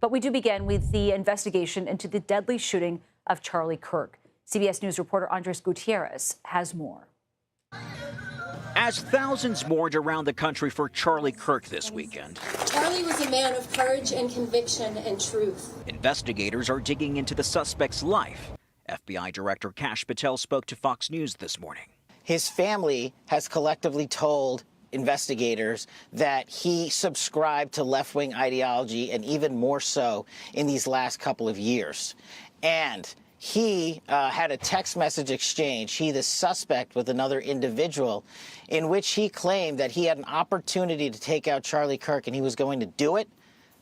But we do begin with the investigation into the deadly shooting of Charlie Kirk. CBS News reporter Andres Gutierrez has more. As thousands mourned around the country for Charlie Kirk this weekend, Charlie was a man of courage and conviction and truth. Investigators are digging into the suspect's life. FBI Director Kash Patel spoke to Fox News this morning. His family has collectively told investigators that he subscribed to left-wing ideology, and even more so in these last couple of years. And he had a text message exchange, he, the suspect, with another individual, in which he claimed that he had an opportunity to take out Charlie Kirk, and he was going to do it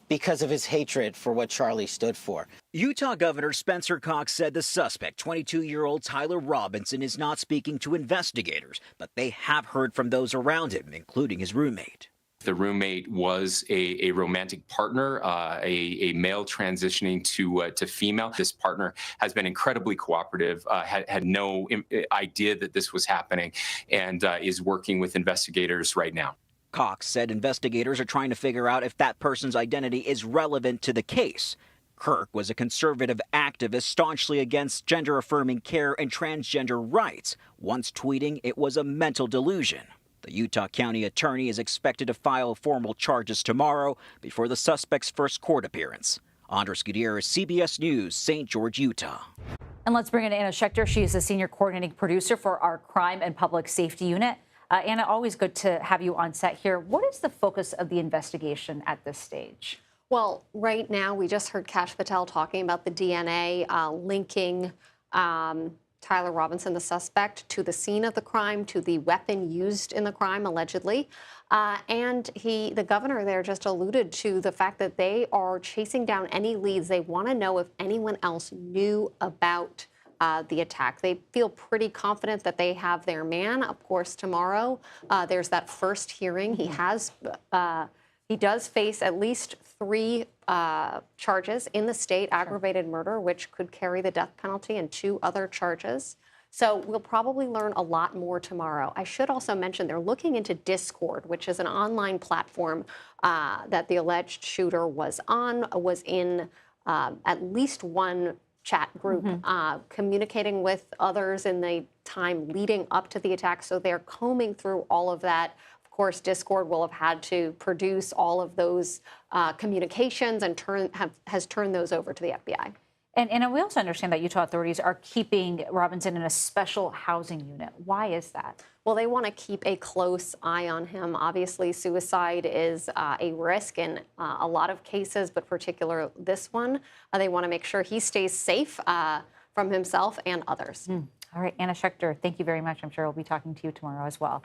because of his hatred for what Charlie stood for. Utah Governor Spencer Cox said the suspect, 22-year-old Tyler Robinson, is not speaking to investigators, but they have heard from those around him, including his roommate. The roommate was a romantic partner, a male transitioning to female. This partner has been incredibly cooperative, had no idea that this was happening, and is working with investigators right now. Cox said investigators are trying to figure out if that person's identity is relevant to the case. Kirk was a conservative activist staunchly against gender-affirming care and transgender rights, once tweeting it was a mental delusion. The Utah County Attorney is expected to file formal charges tomorrow before the suspect's first court appearance. Andres Gutierrez, CBS News, St. George, Utah. And let's bring in Anna Schecter. She is the senior coordinating producer for our Crime and Public Safety Unit. Anna, always good to have you on set here. What is the focus of the investigation at this stage? Well, right now, we just heard Kash Patel talking about the DNA linking Tyler Robinson, the suspect, to the scene of the crime, to the weapon used in the crime, allegedly. And the governor there just alluded to the fact that they are chasing down any leads. They want to know if anyone else knew about the attack. They feel pretty confident that they have their man. Of course, tomorrow there's that first hearing. He does face at least 3 charges in the state, aggravated murder, which could carry the death penalty, and 2 other charges. So we'll probably learn a lot more tomorrow. I should also mention they're looking into Discord, which is an online platform that the alleged shooter was in at least one chat group, communicating with others in the time leading up to the attack. So they're combing through all of that. Of course, Discord will have had to produce all of those communications and has turned those over to the FBI. And we also understand that Utah authorities are keeping Robinson in a special housing unit. Why is that? Well, they want to keep a close eye on him. Obviously, suicide is a risk in a lot of cases, but particularly this one. They want to make sure he stays safe from himself and others. All right, Anna Schecter, thank you very much. I'm sure we'll be talking to you tomorrow as well.